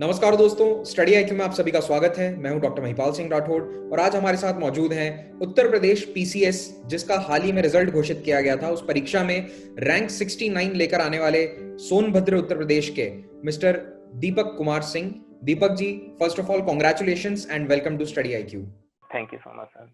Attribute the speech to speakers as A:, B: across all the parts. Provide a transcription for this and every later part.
A: नमस्कार दोस्तों, study IQ में आप सभी का स्वागत है। मैं हूं डॉक्टर महिपाल सिंह राठौड़ और आज हमारे साथ मौजूद हैं उत्तर प्रदेश पीसीएस, जिसका हाल ही में रिजल्ट घोषित किया गया था। उस परीक्षा में रैंक 69 लेकर आने वाले सोनभद्र उत्तर प्रदेश के mister Deepak Kumar Singh. Deepak ji, first of all congratulations and welcome to Study IQ.
B: Thank you so much sir.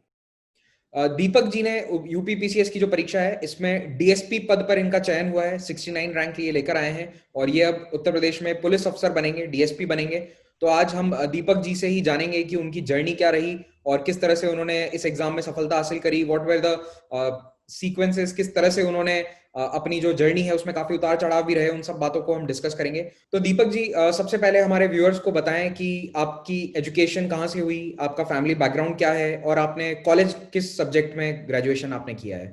A: Deepak ji ने यूपी पीसीएस की जो परीक्षा है इसमें डीएसपी पद पर इनका चयन हुआ है। 69 रैंक ये लेकर आए हैं और ये अब उत्तर प्रदेश में पुलिस अफसर बनेंगे, डीएसपी बनेंगे। तो आज हम दीपक जी से ही जानेंगे कि उनकी जर्नी क्या रही और किस तरह से उन्होंने इस एग्जाम में सफलता हासिल करी। व्हाट वर द सीक्वेंसेस, किस तरह से उन्होंने अपनी जो जर्नी है उसमें काफी उतार चढ़ाव भी रहे, उन सब बातों को हम डिस्कस करेंगे। तो दीपक जी, सबसे पहले हमारे व्यूअर्स को बताएं कि आपकी एजुकेशन कहाँ से हुई, आपका फैमिली बैकग्राउंड क्या है और आपने कॉलेज किस सब्जेक्ट में ग्रेजुएशन आपने किया है।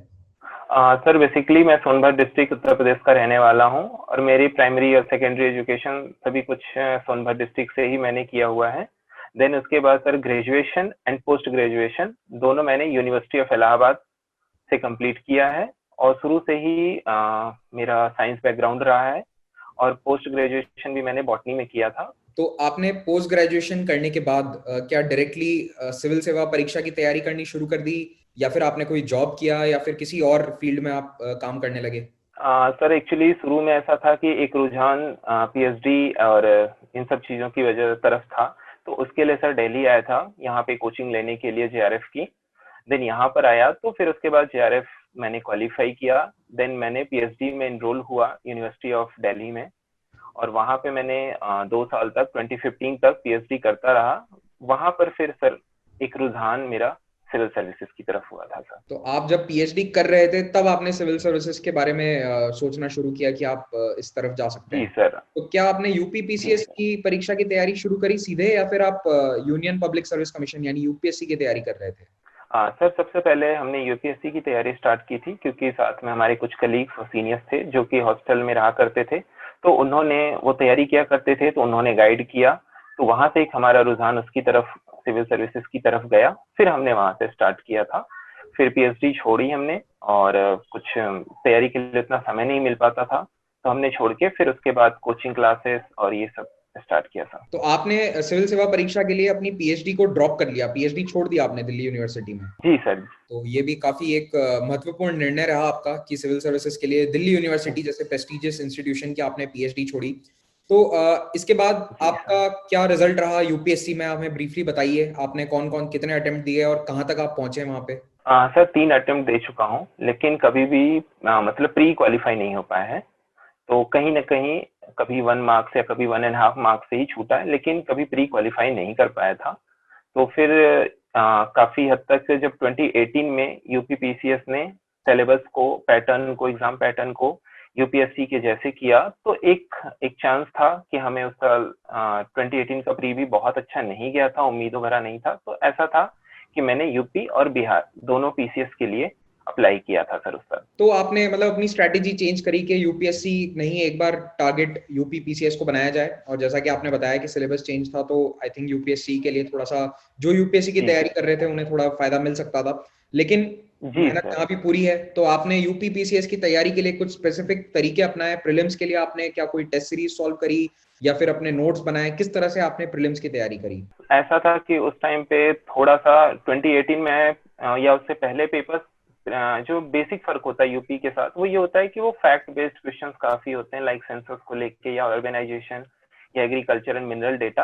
B: सर बेसिकली मैं सोनभद्र डिस्ट्रिक्ट उत्तर प्रदेश का रहने वाला हूं और मेरी प्राइमरी और सेकेंडरी एजुकेशन सभी कुछ सोनभद्र डिस्ट्रिक्ट से ही मैंने किया हुआ है। देन उसके बाद sir graduation and post graduation दोनों मैंने यूनिवर्सिटी ऑफ इलाहाबाद से कंप्लीट किया है और शुरू से ही मेरा साइंस बैकग्राउंड रहा है और पोस्ट ग्रेजुएशन भी मैंने बॉटनी में किया था।
A: तो आपने पोस्ट ग्रेजुएशन करने के बाद क्या डायरेक्टली सिविल सेवा परीक्षा की तैयारी करनी शुरू कर दी या फिर आपने कोई जॉब किया या फिर किसी और फील्ड में आप काम करने लगे?
B: सर एक्चुअली शुरू में ऐसा था कि एक रुझान पीएचडी और इन सब चीज़ों की वजह तरफ था, तो उसके लिए सर दिल्ली आया था यहाँ पे कोचिंग लेने के लिए जेआरएफ की। देन यहाँ पर आया तो फिर उसके बाद जेआरएफ मैंने क्वालिफाई किया। देन मैंने पीएचडी में एनरोल हुआ यूनिवर्सिटी ऑफ दिल्ली में और वहाँ पे मैंने 2 साल तक 2015 तक पीएचडी करता रहा। वहाँ पर फिर सर एक रुझान मेरा सिविल सर्विसेज की तरफ हुआ था सर।
A: तो आप जब पीएचडी कर रहे थे तब आपने सिविल सर्विसेज के बारे में सोचना शुरू किया कि आप इस तरफ जा सकते
B: जी
A: हैं।
B: सर।
A: तो क्या आपने यूपी
B: जी
A: पीसीएस की परीक्षा की तैयारी शुरू करी सीधे या फिर आप यूनियन पब्लिक सर्विस कमीशन यानी यूपीएससी की तैयारी कर रहे थे?
B: सर सबसे पहले हमने यूपीएससी की तैयारी स्टार्ट की थी क्योंकि साथ में हमारे कुछ कलीग्स और सीनियर्स थे जो कि हॉस्टल में रहा करते थे, तो उन्होंने वो तैयारी किया करते थे तो उन्होंने गाइड किया। तो वहां से एक हमारा रुझान उसकी तरफ सिविल सर्विसेज की तरफ गया, फिर हमने वहां से स्टार्ट किया था। फिर पीएचडी छोड़ी हमने और कुछ तैयारी के लिए इतना समय नहीं मिल पाता था तो हमने छोड़ के फिर उसके बाद कोचिंग क्लासेस और ये सब स्टार्ट किया था।
A: तो आपने सिविल सेवा परीक्षा के लिए अपनी पीएचडी को ड्रॉप कर लिया, पीएचडी छोड़ दिया आपने दिल्ली यूनिवर्सिटी में।
B: जी सर।
A: तो ये भी काफी एक महत्वपूर्ण निर्णय रहा आपका कि सिविल सर्विसेज के लिए दिल्ली यूनिवर्सिटी जैसे प्रेस्टिजियस इंस्टीट्यूशन की आपने पीएचडी छोड़ी। तो इसके बाद
B: जी सर।
A: आपका क्या रिजल्ट रहा यूपीएससी में, हमें ब्रीफली बताइए। आपने कौन कौन कितने अटेम्प्ट दिए और कहाँ तक आप पहुंचे वहां पे?
B: सर 3 अटेम्प्ट दे चुका हूँ लेकिन कभी भी मतलब प्री क्वालिफाई नहीं हो पाया है। तो कहीं ना कहीं कभी 1 मार्क्स या कभी 1.5 मार्क्स से ही छूटा है, लेकिन कभी प्री क्वालिफाई नहीं कर पाया था। तो फिर काफी हद तक से जब 2018 में यूपी पीसीएस ने सिलेबस को पैटर्न को एग्जाम पैटर्न को यूपीएससी के जैसे किया तो एक एक चांस था कि हमें उस साल 2018 का प्री भी बहुत अच्छा नहीं गया था, उम्मीदों भरा नहीं था। तो ऐसा था कि मैंने यूपी और बिहार दोनों पीसीएस के लिए अप्लाई किया था सर उस साल।
A: तो आपने मतलब अपनी स्ट्रैटेजी चेंज करी कि यूपीएससी नहीं, एक बार टारगेट यूपी पीसीएस को बनाया जाए। और जैसा कि आपने बताया कि सिलेबस चेंज था तो आई थिंक यूपीएससी के लिए थोड़ा सा, जो यूपीएससी की
B: जी
A: तैयारी कर रहे थे उन्हें थोड़ा फायदा मिल सकता था, लेकिन
B: जी
A: मेहनत
B: सर।
A: यहाँ भी पूरी है। तो आपने यूपी पीसीएस की तैयारी के लिए कुछ स्पेसिफिक तरीके अपनाए? प्रीलिम्स के लिए आपने क्या कोई टेस्ट सीरीज सॉल्व करी या फिर अपने नोट्स बनाए? किस तरह से आपने प्रीलिम्स की तैयारी करी?
B: ऐसा था कि उस टाइम पे थोड़ा सा 2018 में या उससे पहले पेपर्स जो बेसिक फर्क होता है यूपी के साथ वो ये होता है कि वो फैक्ट बेस्ड क्वेश्चंस काफी होते हैं, लाइक सेंसस को लेके या ऑर्गेनाइजेशन या एग्रीकल्चर एंड मिनरल डेटा।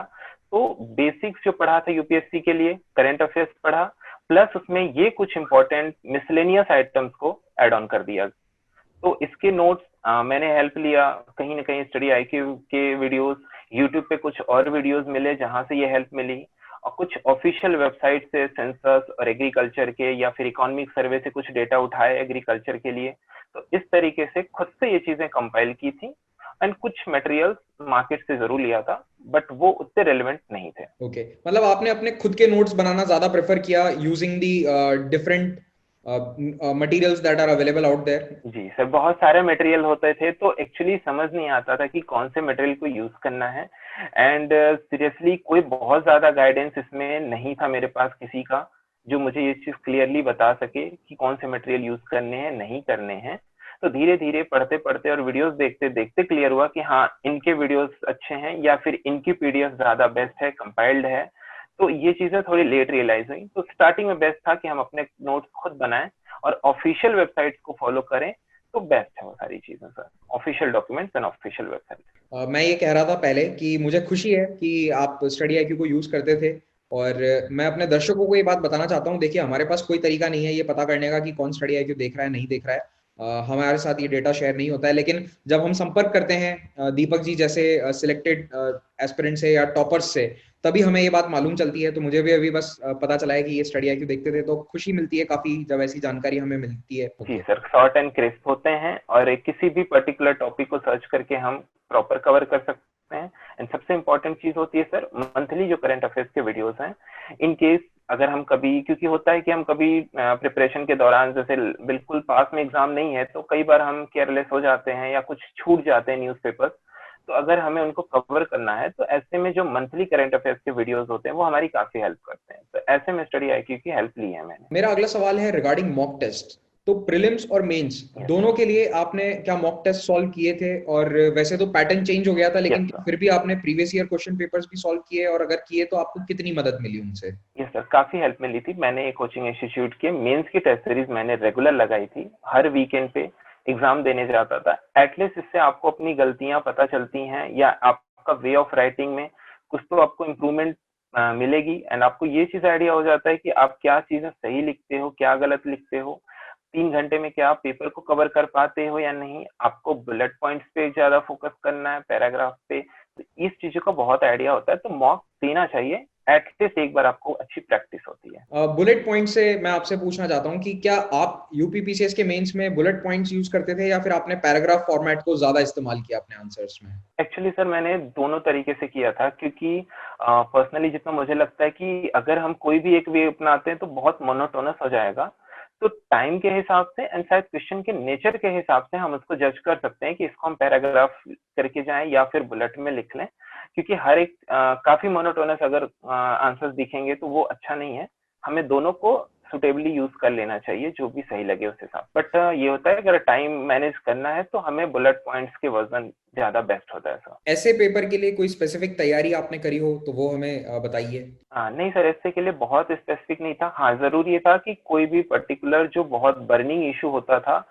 B: तो बेसिक्स जो पढ़ा था यूपीएससी के लिए, करंट अफेयर्स पढ़ा, प्लस उसमें ये कुछ इंपॉर्टेंट मिसलेनियस आइटम्स को एड ऑन कर दिया। तो इसके नोट्स मैंने हेल्प लिया कहीं ना कहीं स्टडी आईक्यू के वीडियोस, यूट्यूब पे कुछ और वीडियोस मिले जहां से ये हेल्प मिली, और कुछ ऑफिशियल वेबसाइट से सेंसस और एग्रीकल्चर के या फिर इकोनॉमिक सर्वे से कुछ डेटा उठाए एग्रीकल्चर के लिए। तो इस तरीके से खुद से ये चीजें कंपाइल की थी एंड कुछ मटेरियल्स मार्केट से जरूर लिया था बट वो उतने रेलेवेंट नहीं थे।
A: ओके, मतलब आपने अपने खुद के नोट्स बनाना ज्यादा प्रेफर किया using the different materials that are available out there.
B: जी सर, बहुत सारे मटेरियल होते थे तो एक्चुअली समझ नहीं आता था कि कौन से मटेरियल को यूज करना है। एंड सीरियसली कोई बहुत ज्यादा गाइडेंस इसमें नहीं था मेरे पास किसी का जो मुझे ये चीज क्लियरली बता सके कि कौन से मटेरियल यूज करने हैं नहीं करने हैं। तो धीरे धीरे पढ़ते पढ़ते और वीडियोस देखते देखते क्लियर हुआ कि हाँ इनके वीडियोस अच्छे हैं या फिर इनकी पीडीएफ ज्यादा बेस्ट है, कंपाइल्ड है। तो ये चीजें थोड़ी लेट रियलाइज हुई। तो स्टार्टिंग में बेस्ट था कि हम अपने नोट्स खुद बनाएं और ऑफिशियल वेबसाइट्स को फॉलो करें, तो बेस्ट है वो सारी चीजें sir, official documents and official website.
A: मैं ये कह रहा था पहले कि मुझे खुशी है कि आप स्टडी आईक्यू को यूज करते थे, और मैं अपने दर्शकों को ये बात बताना चाहता हूँ। देखिए, हमारे पास कोई तरीका नहीं है ये पता करने का कि कौन स्टडी आईक्यू देख रहा है नहीं देख रहा है। हमारे साथ ये डेटा शेयर नहीं होता है, लेकिन जब हम संपर्क करते हैं दीपक जी जैसे सिलेक्टेड एस्पिरेंट से या टॉपर्स से, तभी हमें ये बात मालूम चलती है। तो मुझे भी अभी बस पता चला है कि ये स्टडी आईक्यू देखते थे, तो खुशी मिलती है काफी जब ऐसी जानकारी हमें मिलती है।
B: जी सर, शॉर्ट एंड क्रिस्प होते हैं और किसी भी पर्टिकुलर टॉपिक को सर्च करके हम प्रॉपर कवर कर सकते हैं। एंड सबसे इम्पोर्टेंट चीज होती है सर, मंथली जो करंट अफेयर्स के वीडियोस हैं, इन केस अगर हम कभी, क्योंकि होता है कि हम कभी प्रिपरेशन के दौरान जैसे बिल्कुल पास में एग्जाम नहीं है तो कई बार हम केयरलेस हो जाते हैं या कुछ छूट जाते हैं न्यूज़पेपर। तो अगर हमें उनको कवर करना है तो ऐसे में जो मंथली करंट अफेयर्स के वीडियोस होते हैं वो हमारी काफी हेल्प करते हैं। तो ऐसे में स्टडी आईक्यू की हेल्प ली है मैंने।
A: मेरा अगला सवाल है रिगार्डिंग मॉक टेस्ट। तो प्रीलिम्स और मेंस दोनों के लिए आपने क्या मॉक टेस्ट सॉल्व किए थे? और वैसे तो पैटर्न चेंज हो गया था, लेकिन फिर भी आपने प्रीवियस ईयर क्वेश्चन पेपर्स भी सॉल्व किए? और अगर किए तो आपको कितनी मदद मिली उनसे?
B: यस सर, काफी हेल्प मिली थी। मैंने एक कोचिंग इंस्टीट्यूट के मेंस की टेस्ट सीरीज मैंने रेगुलर लगाई थी, हर वीकेंड पे एग्जाम देने जाता था। एटलीस्ट इससे आपको अपनी गलतियां पता चलती हैं या आपका वे ऑफ राइटिंग में कुछ तो आपको इम्प्रूवमेंट मिलेगी। एंड आपको ये चीज आइडिया हो जाता है कि आप क्या चीजें सही लिखते हो, क्या गलत लिखते हो, 3 घंटे में क्या आप पेपर को कवर कर पाते हो या नहीं, आपको बुलेट पॉइंट्स पे ज्यादा फोकस करना है, पैराग्राफ पे। तो इस चीजों का बहुत आइडिया होता है, तो मॉक देना चाहिए। एटलीस्ट एक बार आपको अच्छी प्रैक्टिस होती है।
A: बुलेट पॉइंट से मैं आपसे पूछना चाहता हूँ कि क्या आप यूपीपीसीएस के मेंस में बुलेट पॉइंट्स यूज करते थे, या फिर आपने पैराग्राफ फॉर्मेट को ज्यादा इस्तेमाल किया अपने आंसर्स में?
B: एक्चुअली सर मैंने दोनों तरीके से किया था, क्योंकि पर्सनली जितना मुझे लगता है कि अगर हम कोई भी एक वे अपनाते हैं तो बहुत मोनोटोनस हो जाएगा। तो टाइम के हिसाब से एंड शायद क्वेश्चन के नेचर के हिसाब से हम उसको जज कर सकते हैं कि इसको हम पैराग्राफ करके जाएं या फिर बुलेट में लिख लें। क्योंकि हर एक काफी मोनोटोनस अगर आंसर्स दिखेंगे तो वो अच्छा नहीं है। हमें दोनों को सुटेबली यूज कर लेना चाहिए, जो भी सही लगे उस हिसाब। बट ये होता है अगर टाइम मैनेज करना है तो हमें बुलेट पॉइंट्स के वर्जन ज्यादा बेस्ट होता है सर।
A: ऐसे पेपर के लिए कोई स्पेसिफिक तैयारी आपने करी हो तो वो हमें बताइए।
B: नहीं सर, ऐसे के लिए बहुत स्पेसिफिक नहीं था। हाँ, जरूर ये था कि कोई भी पर्टिकुलर जो बहुत बर्निंग इशू होता था,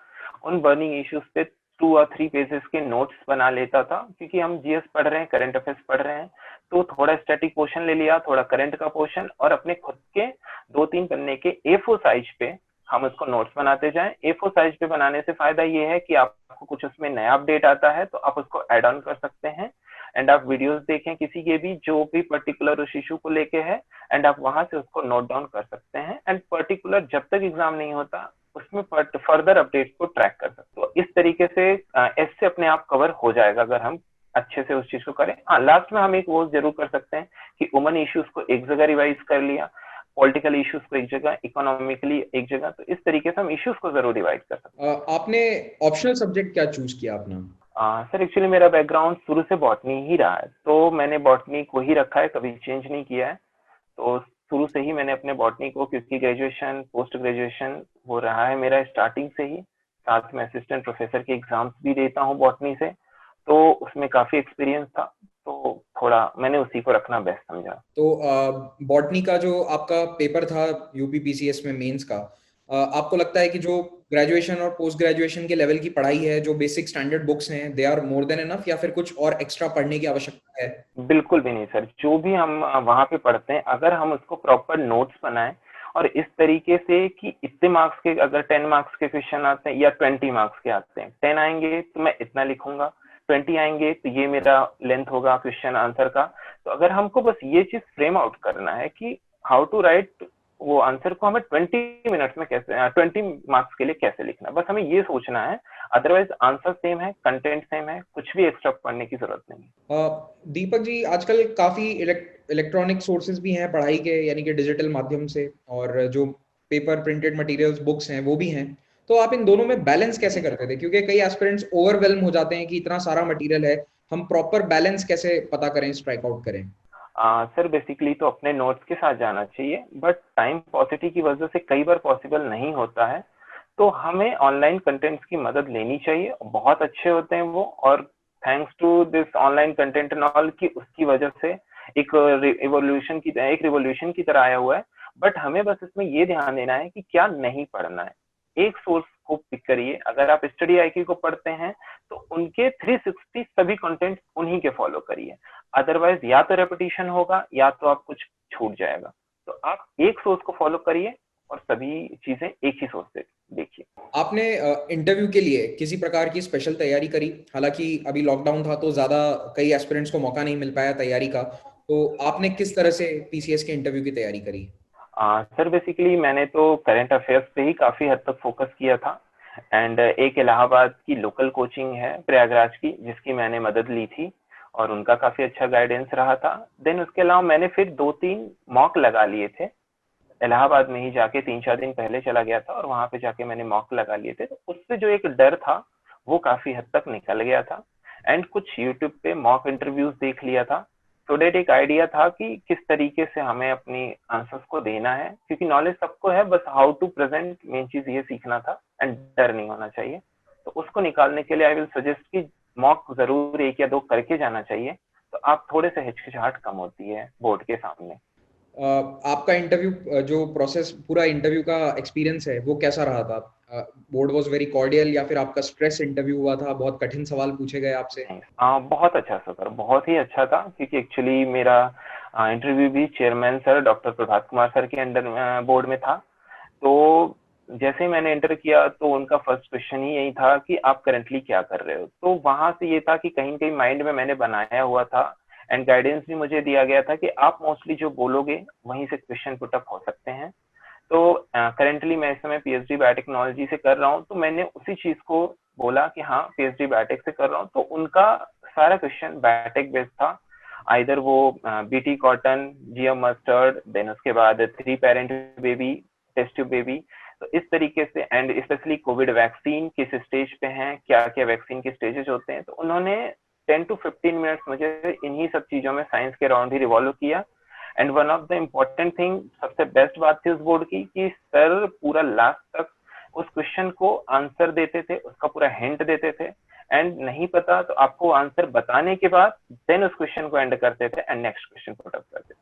B: उन बर्निंग इश्यूज पे 2 और 3 पेजेस के नोट्स बना लेता था। क्योंकि हम जीएस पढ़ रहे हैं, करंट अफेयर्स पढ़ रहे हैं, तो थोड़ा स्टैटिक पोर्शन ले लिया, थोड़ा करंट का पोर्शन, और अपने खुद के 2-3 पन्ने के A4 साइज पे हम उसको नोट्स बनाते जाएं। A4 साइज पे बनाने से फायदा ये है कि आपको कुछ उसमें नया अपडेट आता है तो आप उसको ऐड ऑन कर सकते हैं। एंड आप वीडियोस देखें किसी के भी जो भी पर्टिकुलर उस इशू को लेके है, एंड आप वहां से उसको नोट डाउन कर सकते हैं। एंड पर्टिकुलर जब तक एग्जाम नहीं होता उसमें फर्दर अपडेट्स को ट्रैक कर सकते हो। इस तरीके से इससे अपने आप कवर हो जाएगा अगर हम अच्छे से उस चीज को करें। हाँ, लास्ट में हम एक वो जरूर कर सकते हैं कि वुमन इश्यूज को एक जगह रिवाइज कर लिया, पॉलिटिकल इश्यूज को एक जगह, इकोनॉमिकली एक जगह। तो इस तरीके से हम इश्यूज को जरूर डिवाइड कर सकते हैं।
A: आपने ऑप्शनल सब्जेक्ट क्या चूज किया अपना?
B: सर एक्चुअली मेरा बैकग्राउंड शुरू से बॉटनी ही रहा है, तो मैंने बॉटनी को ही रखा है, कभी चेंज नहीं किया है। तो शुरू से ही मैंने अपने बॉटनी को, क्योंकि ग्रेजुएशन पोस्ट ग्रेजुएशन हो रहा है मेरा स्टार्टिंग से ही, साथ में असिस्टेंट प्रोफेसर के एग्जाम्स भी देता हूँ बॉटनी से, तो उसमें काफी एक्सपीरियंस था, तो थोड़ा मैंने उसी को रखना बेस्ट समझा।
A: तो बॉटनी का जो आपका पेपर था यूपीपीसीएस में मेंस का, आपको लगता है कि जो ग्रेजुएशन और पोस्ट ग्रेजुएशन के लेवल की पढ़ाई है, जो बेसिक स्टैंडर्ड बुक्स हैं, they are more than enough, या फिर कुछ और एक्स्ट्रा पढ़ने की आवश्यकता है?
B: बिल्कुल भी नहीं सर, जो भी हम वहां पे पढ़ते हैं अगर हम उसको प्रॉपर नोट्स बनाएं और इस तरीके से कि इतने मार्क्स के, अगर 10 मार्क्स के क्वेश्चन आते हैं या 20 मार्क्स के आते हैं, 10 आएंगे तो मैं इतना लिखूंगा, 20 आएंगे तो ये मेरा लेंथ होगा क्वेश्चन आंसर का। तो अगर हमको बस ये चीज फ्रेम आउट करना है कि हाउ टू राइट वो आंसर को हमें 20 मिनट्स में कैसे, 20 मार्क्स के लिए कैसे लिखना, बस हमें ये सोचना है। अदरवाइज आंसर सेम है, कंटेंट सेम है, कुछ भी एक्स्ट्रा पढ़ने की जरूरत नहीं।
A: दीपक जी, आजकल काफी इलेक्ट्रॉनिक सोर्सेज भी हैं पढ़ाई के, यानी कि डिजिटल माध्यम से, और जो पेपर प्रिंटेड मटेरियल्स बुक्स हैं वो भी हैं। तो आप इन दोनों में बैलेंस कैसे करते थे? क्योंकि कई एस्पिरेंट्स ओवरवेल्म हो जाते हैं कि इतना सारा मटेरियल है, हम प्रॉपर बैलेंस कैसे पता करें, स्ट्राइक आउट करें?
B: सर बेसिकली तो अपने नोट्स के साथ जाना चाहिए, बट टाइम पॉसिटी की वजह से कई बार पॉसिबल नहीं होता है। तो हमें ऑनलाइन कंटेंट्स की मदद लेनी चाहिए, बहुत अच्छे होते हैं वो, और thanks to this online content and all की उसकी वजह से एक रिवोल्यूशन की तरह आया हुआ है। बट हमें बस इसमें ये ध्यान देना है कि क्या नहीं पढ़ना है। एक सोर्स को पिक करिए। अगर आप स्टडी आईक्यू को पढ़ते हैं तो उनके 360 सभी कंटेंट उन्हीं के फॉलो करिए, अदरवाइज या तो रेपिटेशन होगा या तो आप कुछ छूट जाएगा। तो आप एक सोर्स को फॉलो करिए और सभी चीजें एक ही सोर्स से देखिए।
A: आपने इंटरव्यू के लिए किसी प्रकार की स्पेशल तैयारी करी? हालांकि अभी लॉकडाउन था तो ज्यादा कई एस्पिरेंट्स को मौका नहीं मिल पाया तैयारी का, तो आपने किस तरह से पीसीएस के इंटरव्यू की तैयारी करी?
B: सर बेसिकली मैंने तो करंट अफेयर्स पे ही काफी हद तक फोकस किया था, एंड एक इलाहाबाद की लोकल कोचिंग है प्रयागराज की, जिसकी मैंने मदद ली थी और उनका काफी अच्छा गाइडेंस रहा था। देन उसके अलावा मैंने फिर 2-3 मॉक लगा लिए थे, इलाहाबाद में ही जाके 3-4 दिन पहले चला गया था और वहां पे जाके मैंने मॉक लगा लिए थे। तो उससे जो एक डर था वो काफी हद तक निकल गया था, एंड कुछ यूट्यूब पे मॉक इंटरव्यूज देख लिया था, तो डेट एक आइडिया था कि किस तरीके से हमें अपनी आंसर्स को देना है, क्योंकि नॉलेज सबको है, बस हाउ टू प्रेजेंट मेन चीज ये सीखना था, एंड डर नहीं होना चाहिए। तो उसको निकालने के लिए आई विल सजेस्ट कि मॉक जरूर 1 या 2 करके जाना चाहिए, तो आप थोड़े से हिचकिचाहट कम होती है बोर्ड के सामने।
A: आपका इंटरव्यू जो प्रोसेस, पूरा इंटरव्यू का एक्सपीरियंस है वो कैसा रहा था? बोर्ड वाज वेरी कॉर्डियल या फिर आपका स्ट्रेस इंटरव्यू हुआ था, बहुत कठिन सवाल पूछे गए आपसे?
B: बहुत अच्छा सर, बहुत ही अच्छा था, क्योंकि एक्चुअली मेरा इंटरव्यू भी chairman sir doctor Prabhat Kumar sir के अंडर बोर्ड में था। तो जैसे ही मैंने एंटर किया तो उनका फर्स्ट क्वेश्चन ही यही था कि आप करंटली क्या कर रहे हो। तो वहां से ये था कि कहीं कहीं माइंड में मैंने बनाया हुआ था, एंड गाइडेंस भी मुझे दिया गया था कि आप मोस्टली जो बोलोगे वहीं से क्वेश्चन पुटअप हो सकते हैं। तो करेंटली मैं इस समय पीएचडी बायोटेक्नोलॉजी से कर रहा हूँ, तो मैंने उसी चीज को बोला कि हाँ पीएचडी बायोटेक से कर रहा हूँ। तो उनका सारा क्वेश्चन बायोटेक बेस्ड था, आइदर वो BT cotton, GM mustard, then उसके बाद 3 parent baby, test tube baby. तो इस तरीके से, एंड स्पेशली कोविड वैक्सीन किस स्टेज पे हैं, क्या क्या वैक्सीन के स्टेजेस होते हैं, तो उन्होंने 10 to 15 मिनट्स मुझे इन्हीं सब चीजों में साइंस के राउंड ही रिवॉल्व किया। And one of the important thing, सबसे बेस्ट बात थी उस बोर्ड की कि सर पूरा लास्ट तक उस क्वेश्चन को आंसर देते थे, उसका पूरा हिंट देते थे, एंड नहीं पता तो आपको आंसर बताने के बाद देन उस क्वेश्चन को एंड करते थे and next question put up करते थे।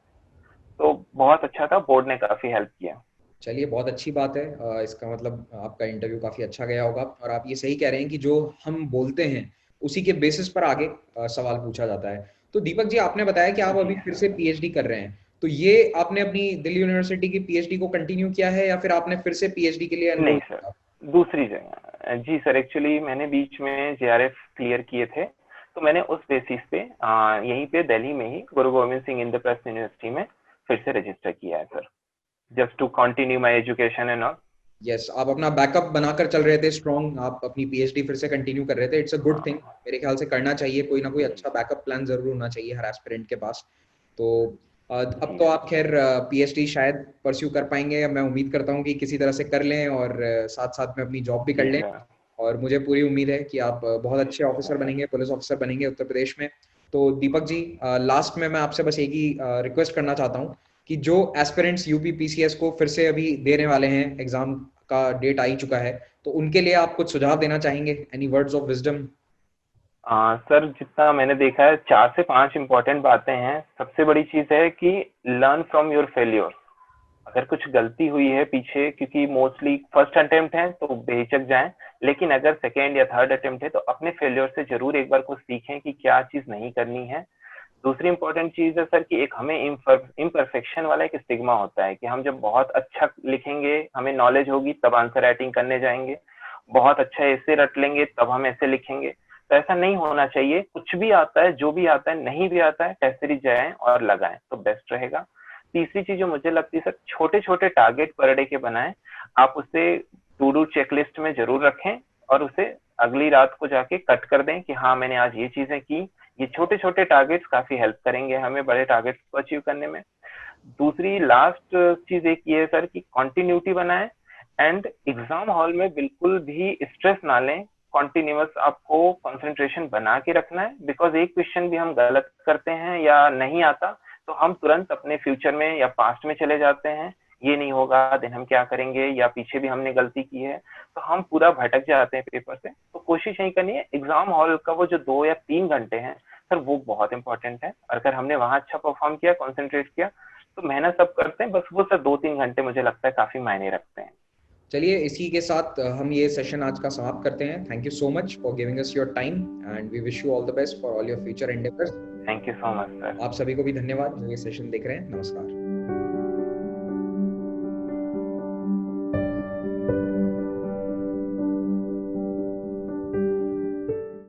B: तो बहुत अच्छा था, बोर्ड ने काफी हेल्प किया।
A: चलिए, बहुत अच्छी बात है। इसका मतलब आपका इंटरव्यू काफी अच्छा गया होगा, और आप ये सही कह रहे हैं कि जो हम बोलते हैं उसी के बेसिस पर आगे सवाल पूछा जाता है। तो दीपक जी, आपने बताया कि आप
B: जी
A: अभी फिर
B: सर।
A: से पीएचडी कर रहे हैं, तो ये आपने अपनी दिल्ली यूनिवर्सिटी की पीएचडी को कंटिन्यू किया है या फिर आपने फिर से पीएचडी के लिए एनरोल
B: नहीं सर,
A: किया?
B: दूसरी जगह। जी सर, एक्चुअली मैंने बीच में जेआरएफ क्लियर किए थे, तो मैंने उस बेसिस पे यहीं पे दिल्ली में ही गुरु गोविंद सिंह इंद्रप्रस्थ यूनिवर्सिटी में फिर से रजिस्टर किया है sir, just to continue my education and all.
A: Yes, आप अपना बैकअप बनाकर चल रहे थे स्ट्रॉन्ग, आप अपनी पीएचडी फिर से कंटिन्यू कर रहे थे। इट्स अ गुड थिंग, मेरे ख्याल से करना चाहिए। कोई ना कोई अच्छा बैकअप प्लान जरूर होना चाहिए हर एस्पिरेंट के पास। तो अब
B: जी
A: तो
B: सर।
A: आप खैर पीएचडी शायद परस्यू कर पाएंगे, मैं उम्मीद करता हूँ कि किसी तरह से कर लें और साथ साथ में अपनी जॉब भी कर
B: जी
A: लें।
B: सर।
A: और मुझे पूरी उम्मीद है कि आप बहुत अच्छे ऑफिसर बनेंगे, पुलिस ऑफिसर बनेंगे उत्तर प्रदेश में। तो दीपक जी, लास्ट में मैं आपसे बस एक ही रिक्वेस्ट करना चाहता हूँ कि जो एस्पिरेंट्स यूपी पीसीएस को फिर से अभी देने वाले हैं, एग्जाम का डेट आ ही चुका है, तो उनके लिए आप कुछ सुझाव देना चाहेंगे? Any words of wisdom?
B: Sir जितना मैंने देखा है 4 से 5 इम्पोर्टेंट बातें हैं। सबसे बड़ी चीज है कि लर्न फ्रॉम योर फेल्योर। अगर कुछ गलती हुई है पीछे, क्योंकि मोस्टली फर्स्ट अटेम्प्ट है तो बेहिचक जाएं, लेकिन अगर सेकेंड या थर्ड अटेम्प्ट है तो अपने फेल्योर से जरूर एक बार कुछ सीखें कि क्या चीज नहीं करनी है। दूसरी इंपॉर्टेंट चीज है सर कि एक हमें इम्परफेक्शन वाला एक स्टिग्मा होता है कि हम जब बहुत अच्छा लिखेंगे, हमें नॉलेज होगी तब आंसर राइटिंग करने जाएंगे, बहुत अच्छा ऐसे रट लेंगे तब हम ऐसे लिखेंगे। तो ऐसा नहीं होना चाहिए। कुछ भी आता है, जो भी आता है, नहीं भी आता है, कैसे भी जाएं और लगाएं तो बेस्ट रहेगा। तीसरी चीज जो मुझे लगती है सर, छोटे छोटे टारगेट पर डे के बनाएं। आप उसे टू डू चेकलिस्ट में जरूर रखें और उसे अगली रात को जाके कट कर दें कि हाँ मैंने आज ये चीजें की। ये छोटे छोटे टारगेट्स काफी हेल्प करेंगे हमें बड़े टारगेट्स को अचीव करने में। दूसरी लास्ट चीज एक ये है सर कि कंटिन्यूटी बनाएं, एंड एग्जाम हॉल में बिल्कुल भी स्ट्रेस ना लें। कॉन्टिन्यूस आपको कंसंट्रेशन बना के रखना है, बिकॉज एक क्वेश्चन भी हम गलत करते हैं या नहीं आता तो हम तुरंत अपने फ्यूचर में या पास्ट में चले जाते हैं ये नहीं होगा देन हम क्या करेंगे, या पीछे भी हमने गलती की है, तो हम पूरा भटक जाते हैं पेपर से। तो कोशिश यही करनी है, एग्जाम हॉल का वो जो 2 या 3 घंटे हैं सर वो बहुत इंपॉर्टेंट है। अगर हमने वहां अच्छा परफॉर्म किया, कॉन्सेंट्रेट किया, तो मेहनत सब करते हैं, बस वो सर 2-3 घंटे मुझे लगता है काफी मायने रखते हैं।
A: चलिए इसी के साथ हम ये सेशन आज का समाप्त करते हैं। Thank you so much for giving us your time and we wish you all the best for all your future endeavours.
B: Thank you so much sir.
A: आप सभी को भी धन्यवाद जो ये सेशन देख रहे हैं। नमस्कार।